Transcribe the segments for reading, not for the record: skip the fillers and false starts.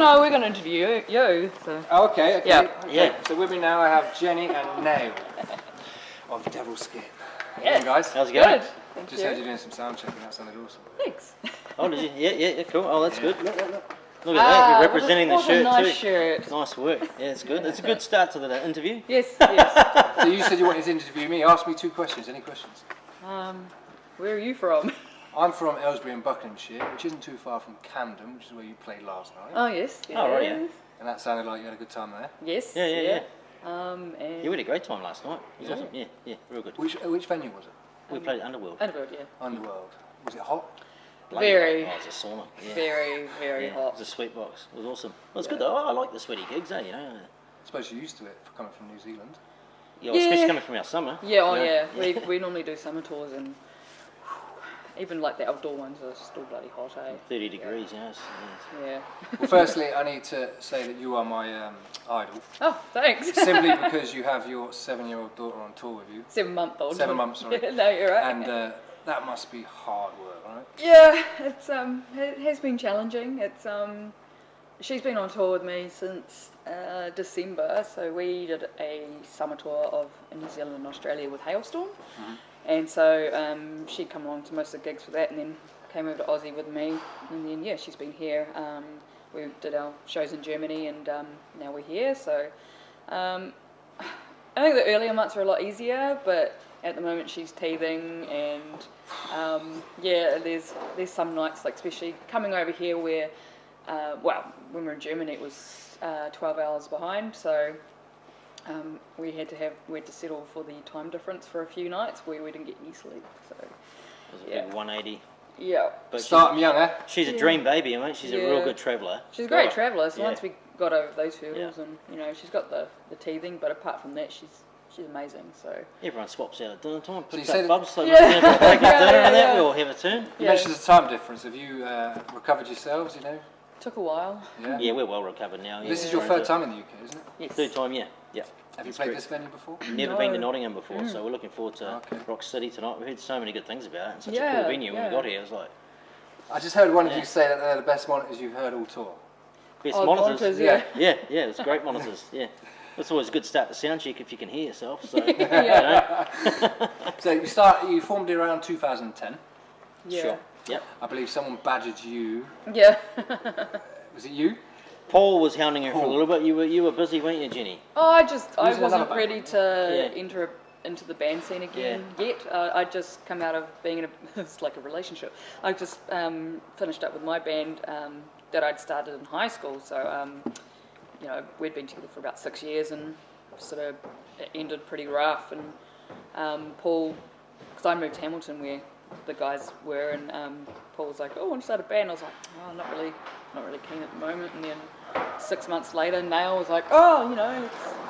no, we're going to interview you. So. Oh, okay. Yeah. So with me now I have Jenny and Nail of Devilskin. How you doing, guys? How's it going? Good. Thank Just you. heard you doing some sound checking. That sounded awesome. Thanks. Oh, did you? Yeah, cool. Oh, that's good. Look. Look at that, you're representing the what a shirt nice too. shirt. Nice work. Yeah, it's good. It's a good start to the interview. Yes. So you said you wanted to interview me. Ask me 2 questions. Any questions? Where are you from? I'm from Aylesbury in Buckinghamshire, which isn't too far from Camden, which is where you played last night. Oh, yes. Oh, right, yeah. And that sounded like you had a good time there. Yes. Yeah. And You had a great time last night. It was awesome. Yeah, real good. Which venue was it? We played at Underworld. Underworld, yeah. Underworld. Was it hot? Bloody Very. hot. Oh, it was a sauna. Yeah. Very Yeah, hot. it was a sweet box. It was awesome. Well, it's good though. I like the sweaty gigs, you know. I suppose you're used to it for coming from New Zealand. Yeah, especially coming from our summer. Yeah, we normally do summer tours and even like the outdoor ones are still bloody hot, eh? 30 degrees, yes. Yeah. Well, firstly, I need to say that you are my idol. Oh, thanks. Simply because you have your 7-year-old daughter on tour with you. 7-month-old. 7 months, sorry. No, you're right. And that must be hard work, right? Yeah, it's it has been challenging. It's she's been on tour with me since December, so we did a summer tour of New Zealand and Australia with Hailstorm, and so she'd come along to most of the gigs for that, and then came over to Aussie with me, and then she's been here. We did our shows in Germany, and now we're here. So I think the earlier months are a lot easier, but at the moment she's teething, and there's some nights, like especially coming over here where, when we were in Germany it was 12 hours behind, so we had to settle for the time difference for a few nights where we didn't get any sleep. So It was a big 180. Yeah. But Start them young, eh? she's a dream baby, mate. She's a real good traveller. She's a great traveller, so Yeah. once we got over those hurdles, and she's got the teething, but apart from that she's amazing. So Everyone swaps out at dinner time, you puts say up that- bubs, so we're going to break up dinner and that, yeah. we all have a turn. You mentioned the time difference. Have you recovered yourselves, took a while. Yeah, we're well recovered now. This is your third time in the UK, isn't it? Yes. Third time, yeah. Have you played this venue before? Never been to Nottingham before, so we're looking forward to Okay. Rock City tonight. We've heard so many good things about it, and such a Yeah, cool venue when we got here. It was like, I just heard one of you say that they're the best monitors you've heard all tour. best Oh, monitors. yeah. Yeah, it's great monitors, yeah. It's always a good start to sound check if you can hear yourself, so, So you formed it around 2010. Yeah. Sure. Yep. I believe someone badgered you. Yeah. Was it you? Paul was hounding her for a Paul. little bit. You were busy, weren't you, Jenny? Oh, I was wasn't another ready band. to enter into the band scene again yet. I'd just come out of being in it's like a relationship. I just finished up with my band that I'd started in high school. So, we'd been together for about 6 years, and sort of it ended pretty rough. And Paul, because I moved to Hamilton where the guys were, and Paul was like, "Oh, I want to start a band." I was like, "Oh, not really keen at the moment." And then 6 months later, Nail was like, "Oh,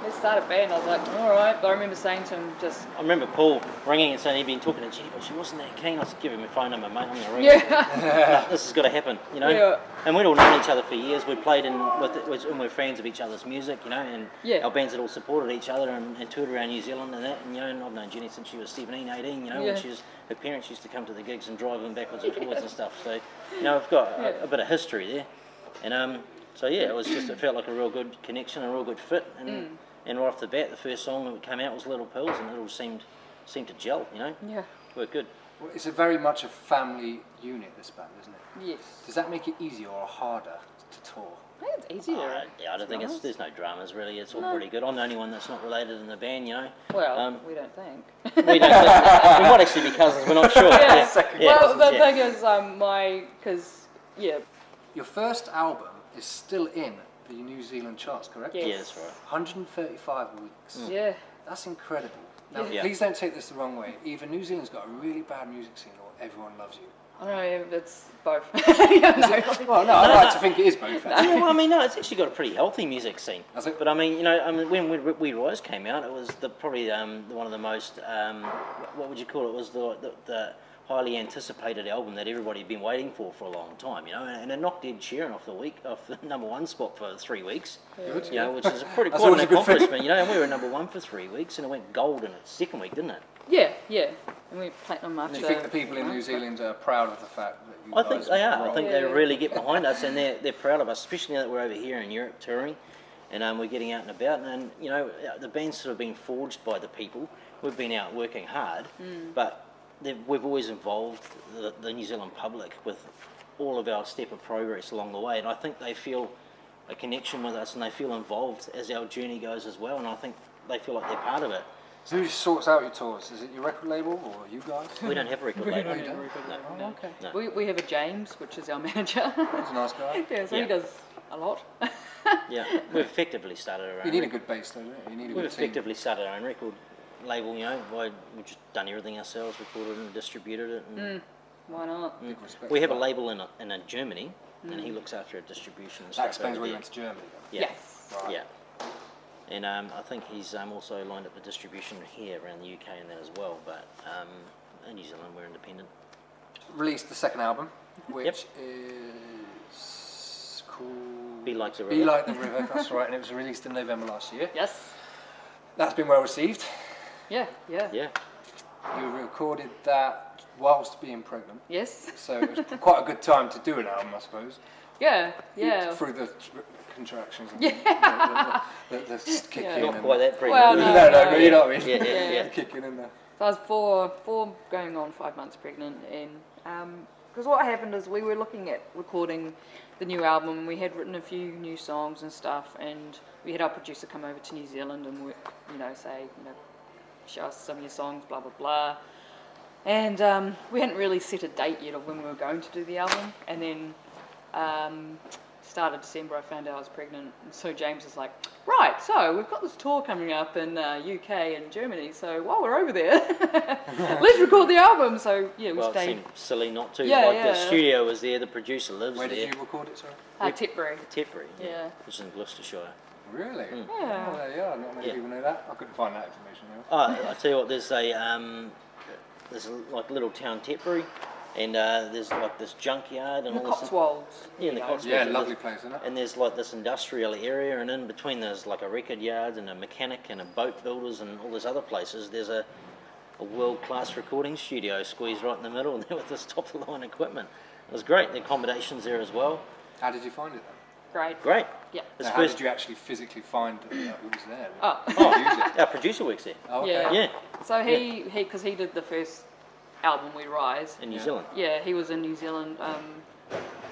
let's start a band." I was like, "All right." But I remember saying to him, I remember Paul ringing and saying he'd been talking to Jenny, but she wasn't that keen. I said, "Give him a phone number, mate. I'm going to ring her." "Yeah, This has got to happen, Yeah. And we'd all known each other for years. We'd played and we're fans of each other's music, and Yeah. our bands had all supported each other and toured around New Zealand and that. And and I've known Jenny since she was 17, 18. When her parents used to come to the gigs and drive them backwards and forwards and stuff. So, I've got a bit of history there, and so it felt like a real good connection, a real good fit, and right off the bat, the first song that came out was Little Pills, and it all seemed to gel, yeah, Worked good. Well, it's a very much a family unit, this band, isn't it? yes." Does that make it easier or harder to tour? I think it's easier. I don't think there's no dramas really. It's all pretty good. I'm the only one that's not related in the band, Well, we don't think. We might actually be cousins. We're not sure. Well, the thing is, because Your first album is still in the New Zealand charts, correct? Yes. Yeah, that's right. 135 weeks. yeah. That's incredible. Now, Yeah. please don't take this the wrong way. Either New Zealand's got a really bad music scene or everyone loves you. I don't know, it's both. Well, no, I'd like to think it is both. Actually. Yeah, well, no, it's actually got a pretty healthy music scene. Has it? But when We Rise came out, it was probably one of the most what would you call it? It was the highly anticipated album that everybody had been waiting for a long time, you know, and it knocked Ed Sheeran off the #1 spot for 3 weeks, Good. you know, which is quite an always a good thing. accomplishment, you know, and we were #1 for 3 weeks, and it went gold in its second week, didn't it? Yeah, and we went platinum after. Do you think the people in New Zealand are proud of the fact that you I guys think they are. I rock? think they really get behind us, and they're proud of us, especially now that we're over here in Europe touring, and we're getting out and about. And you know, the band's sort of been forged by the people. We've been out working hard, but we've always involved the New Zealand public with all of our step of progress along the way, and I think they feel a connection with us, and they feel involved as our journey goes as well. And I think they feel like they're part of it. So who sorts out your tours? Is it your record label or you guys? We don't have a record label. don't? No. Okay. No. We have a James, which is our manager. He's a nice guy. Yeah, so Yeah. he does a lot. Yeah, we've effectively started our own. You need a good bass, though, don't you? You need a We've good team. effectively started our own record label, you know. We've just done everything ourselves, recorded and distributed it. And Why not? Big respect we for have a that. label in Germany, and he looks after our distribution and That stuff explains over why you there. went to Germany. Then. Yeah, Yes. Right. yeah. And I think he's also lined up the distribution here around the UK and that as well. But in New Zealand, we're independent. Released the second album, which Yep. is called Be Like the Be River. Like the River. That's right, and it was released in November last year. Yes. That's been well received. Yeah. Yeah, You recorded that whilst being pregnant, Yes. so it was quite a good time to do an album, I suppose. Yeah. Through the contractions and Yeah. the kicking. Yeah. not and quite that pregnant. Well, no, you know what I mean. Yeah. The kicking in there. So I was four going on 5 months pregnant, and because what happened is we were looking at recording the new album, and we had written a few new songs and stuff, and we had our producer come over to New Zealand and work, show us some of your songs, blah blah blah, and we hadn't really set a date yet of when we were going to do the album, and then start of December I found out I was pregnant, and so James was like, right, so we've got this tour coming up in UK and Germany, so while we're over there, let's record the album. So yeah, we Well, it stayed. seemed silly not to. Yeah, The yeah. studio was there, the producer lives Where there. did you record it, sorry? Tetbury. Tetbury, Yeah. which is in Gloucestershire. Really? Yeah. Oh, there you are. Not many Yeah. people know that. I couldn't find that information. Oh, I tell you what, there's a like little town Tetbury, and there's like this junkyard and In the all this. Cotswolds. Yeah, in the you know. Cotswolds. Yeah, and lovely there's- place, isn't it? And there's like this industrial area, and in between there's like a record yard and a mechanic and a boat builders and all these other places. There's a world-class recording studio squeezed right in the middle there with this top-of-the-line equipment. It was great. The accommodations there as well. How did you find it then? Great. Great. Yeah. This Now, how first, did you actually physically find it was there? Oh. Use it? our producer works there Oh, okay. Yeah. Yeah. So because he did the first album, We Rise. in New Yeah. Zealand. Yeah, he was in New Zealand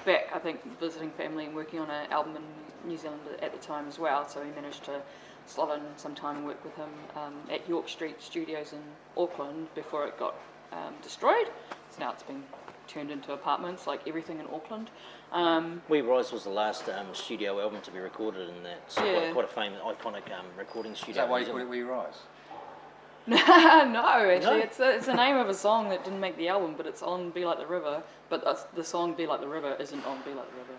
back, I think, visiting family and working on an album in New Zealand at the time as well. So we managed to slot in some time and work with him at York Street Studios in Auckland before it got destroyed. So now it's been turned into apartments, like everything in Auckland. We Rise was the last studio album to be recorded in that. So Yeah. quite a famous, iconic recording Is studio. that why in you New call it Zealand. We Rise? No, actually, No? it's the name of a song that didn't make the album, but it's on Be Like the River. But the song Be Like the River isn't on Be Like the River.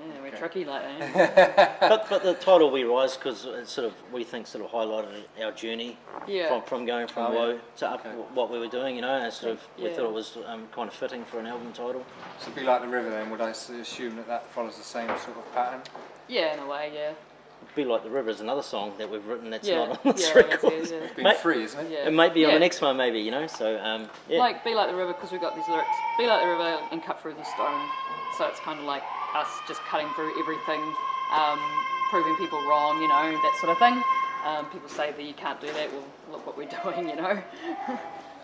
Yeah, we're okay. tricky like that. But the title We Rise, because it sort of, we think, sort of highlighted our journey Yeah. from going from Oh, yeah. low to up, Okay. what we were doing, you know, and sort of we Yeah. thought it was kind of fitting for an album title. So Be Like the River then, would I assume that follows the same sort of pattern? Yeah, in a way, yeah. Be Like the River is another song that we've written that's Yeah, not on this yeah, record. it is, yeah. It's been Mate, free, isn't it? Yeah. It might be on Yeah. the next one, maybe, you know, so yeah. Like Be Like the River, because we've got these lyrics, Be Like the River and Cut Through the Stone. So it's kind of like us just cutting through everything, proving people wrong, you know, that sort of thing. People say that you can't do that, well, look what we're doing, you know.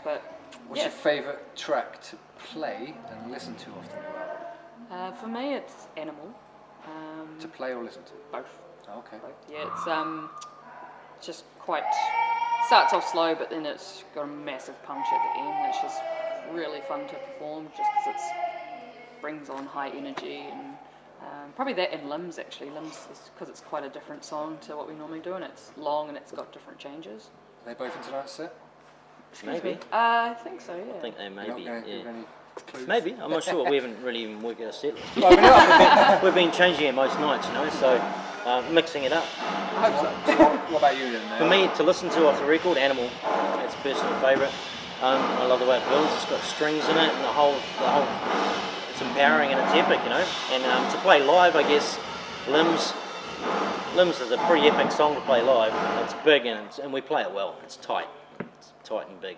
But, What's yeah. your favourite track to play and listen to off the new album? For me, it's Animal. To play or listen to? Both. Oh, okay. Yeah, it's just quite, starts off slow, but then it's got a massive punch at the end. It's just really fun to perform, just because it brings on high energy, and probably that and Limbs, actually. Limbs is because it's quite a different song to what we normally do, and it's long and it's got different changes. Are they both in tonight's set? Maybe. I think so, yeah. I think they You're may not be, going to yeah. give any clues? Maybe, I'm not sure. We haven't really even worked out a set list. Well, we're not. We've been changing it most nights, you know, so mixing it up. I hope so. So what about you then? For me, to listen to off the record, Animal, it's personal favourite. I love the way it builds. It's got strings in it, and the whole, it's empowering and it's epic, you know. And to play live, I guess, Limbs is a pretty epic song to play live. It's big and we play it well. It's tight. It's tight and big.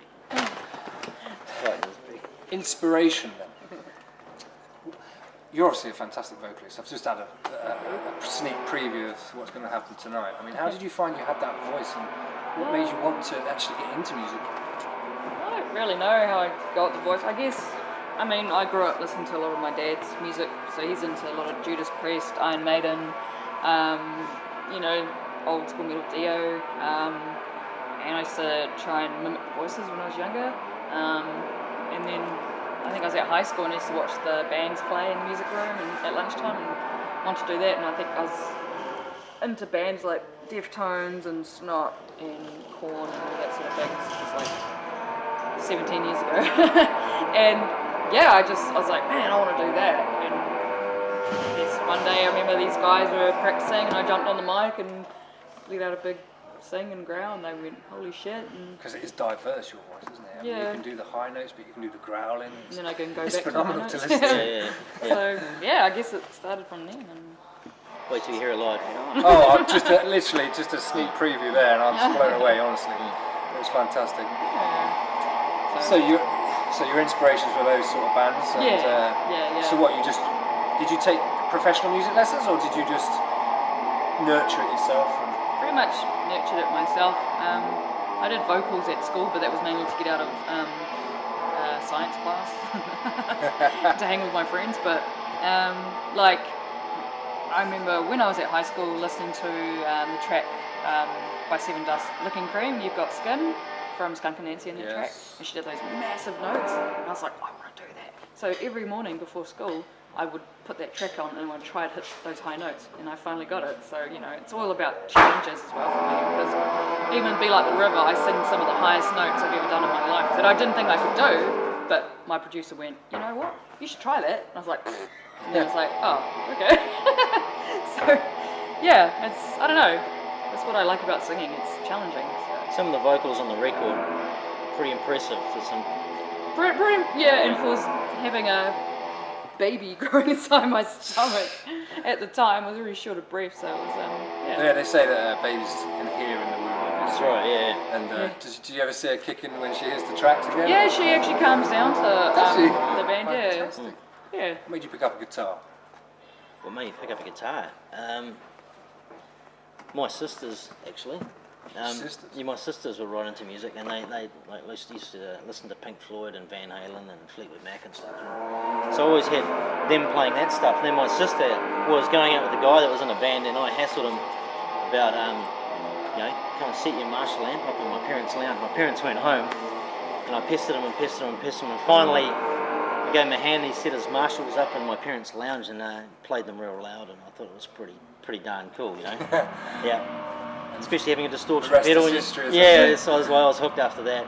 Inspiration then. You're obviously a fantastic vocalist. I've just had a sneak preview of what's going to happen tonight. I mean, how did you find you had that voice, and what made you want to actually get into music? I don't really know how I got the voice. I guess, I mean, I grew up listening to a lot of my dad's music, so he's into a lot of Judas Priest, Iron Maiden, you know, old school metal Dio, and I used to try and mimic the voices when I was younger, and then I think I was at high school and I used to watch the bands play in the music room and at lunchtime and wanted to do that, and I think I was into bands like Deftones and Snot and Korn and all that sort of thing. This was like 17 years ago. And yeah, I was like, man, I want to do that. And I guess one day I remember these guys were practicing and I jumped on the mic and let out a big sing and growl, and they went, holy shit. Because it is diverse, your voice, isn't it? I mean, you can do the high notes, but you can do the growling. And then I can go it's back phenomenal to the to high notes. listen to. So yeah, I guess it started from then. And Wait till you hear it live. Oh, just literally just a sneak preview there, and I'm just blown away. Honestly, it was fantastic. Yeah. So your inspirations were those sort of bands. And, yeah. So what did you take professional music lessons, or did you just nurture it yourself? Pretty much nurtured it myself. I did vocals at school, but that was mainly to get out of science class to hang with my friends. But like, I remember when I was at high school listening to the track by Seven Dust, Licking Cream, You've Got Skin, from Skunk and Nancy in the track, and she did those massive notes, and I was like, I want to do that. So every morning before school, I would put that track on and I'd try to hit those high notes, and I finally got it. So, you know, it's all about challenges as well for me, because even Be Like the River, I sing some of the highest notes I've ever done in my life that I didn't think I could do, but my producer went, you know what, you should try that. And I was like, and then I was like, oh, okay. So, yeah, I don't know, that's what I like about singing, it's challenging. So. Some of the vocals on the record, pretty impressive for some. Yeah, and for having a baby growing inside my stomach at the time, I was really short of breath, so it was, Yeah, they say that babies can hear in the womb. That's right, yeah. And do you ever see her kicking when she hears the tracks again? Yeah, she actually calms down to the band, Fantastic. yeah. What made you pick up a guitar? What made me pick up a guitar? My sisters, actually. Sisters? Yeah, my sisters were right into music, and they like used to listen to Pink Floyd and Van Halen and Fleetwood Mac and stuff. So I always had them playing that stuff. And then my sister was going out with a guy that was in a band, and I hassled him about, come and set your Marshall amp up in my parents' lounge. My parents weren't home, and I pestered him, and finally I gave him a hand. And he set his Marshalls up in my parents' lounge and played them real loud, and I thought it was pretty darn cool, you know. Yeah. Especially having a distortion pedal. So I was hooked after that.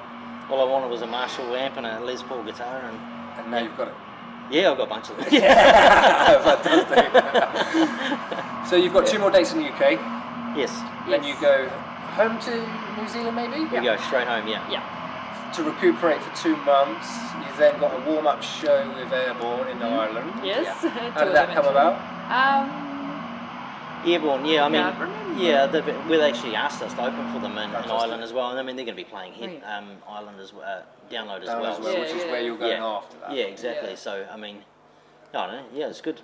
All I wanted was a Marshall amp and a Les Paul guitar, and now you've got it. Yeah, I've got a bunch of them. Fantastic. So you've got 2 more dates in the UK. Yes. Then you go home to New Zealand, maybe. We go straight home. Yeah. Yeah. To recuperate for 2 months. You've then got a warm-up show with Airborne in Ireland. Yes. Yeah. How did that come about? Airborne, yeah, I mean, Yeah, they actually asked us to open for them in Ireland as well, and I mean they're going to be playing Ireland as well, Download as well. Well, which is where you're going after that. Yeah, exactly. Yeah. So I mean, I don't know. Yeah, it's good.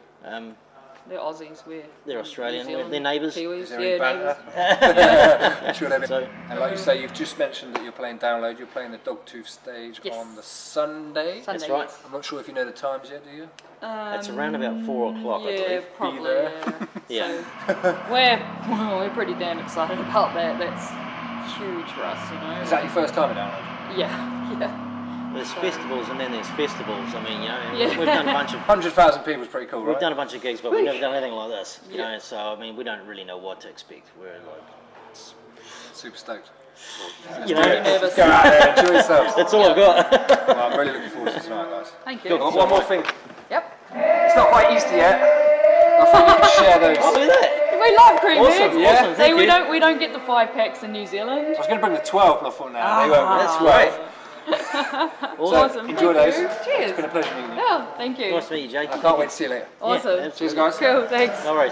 They're Aussies, They're Australian. New Zealand, They're neighbours. Kiwis, Is there any neighbours. banter? Sure they- So, and like you say, you've just mentioned that you're playing Download. You're playing the Dogtooth stage Yes. on the Sunday. That's right. yes. I'm not sure if you know the times yet, do you? It's around about 4 o'clock, I Yeah, believe. probably. there. Yeah. Yeah. So we're pretty damn excited about that. That's huge for us, you know. Is that your first time at Download? Yeah. There's festivals and then there's festivals. I mean, you know, Yeah. we've done a bunch of 100,000 people is pretty cool, right? We've done a bunch of gigs, but we've never done anything like this. You Yeah. know, so I mean, we don't really know what to expect. We're like, Super stoked. you know, Nervous. Go out there, enjoy yourselves. that's all I've got. Well, I'm really looking forward to tonight, guys. Thank I've you. got one more thing. Yep. It's not quite Easter yet. I thought you could share those. Oh, look at that. We love cream Awesome, beans. yeah. Thank We you. don't get the 5 packs in New Zealand. I was going to bring the 12, and I thought, nah, they won't. That's Right. Awesome. Enjoy Thank those. you. It's Cheers. been a pleasure meeting you. Yeah, thank you. Nice to meet you, Jake. I can't wait to see you later. Awesome. Yeah, Cheers, guys. Cool, thanks. no worries.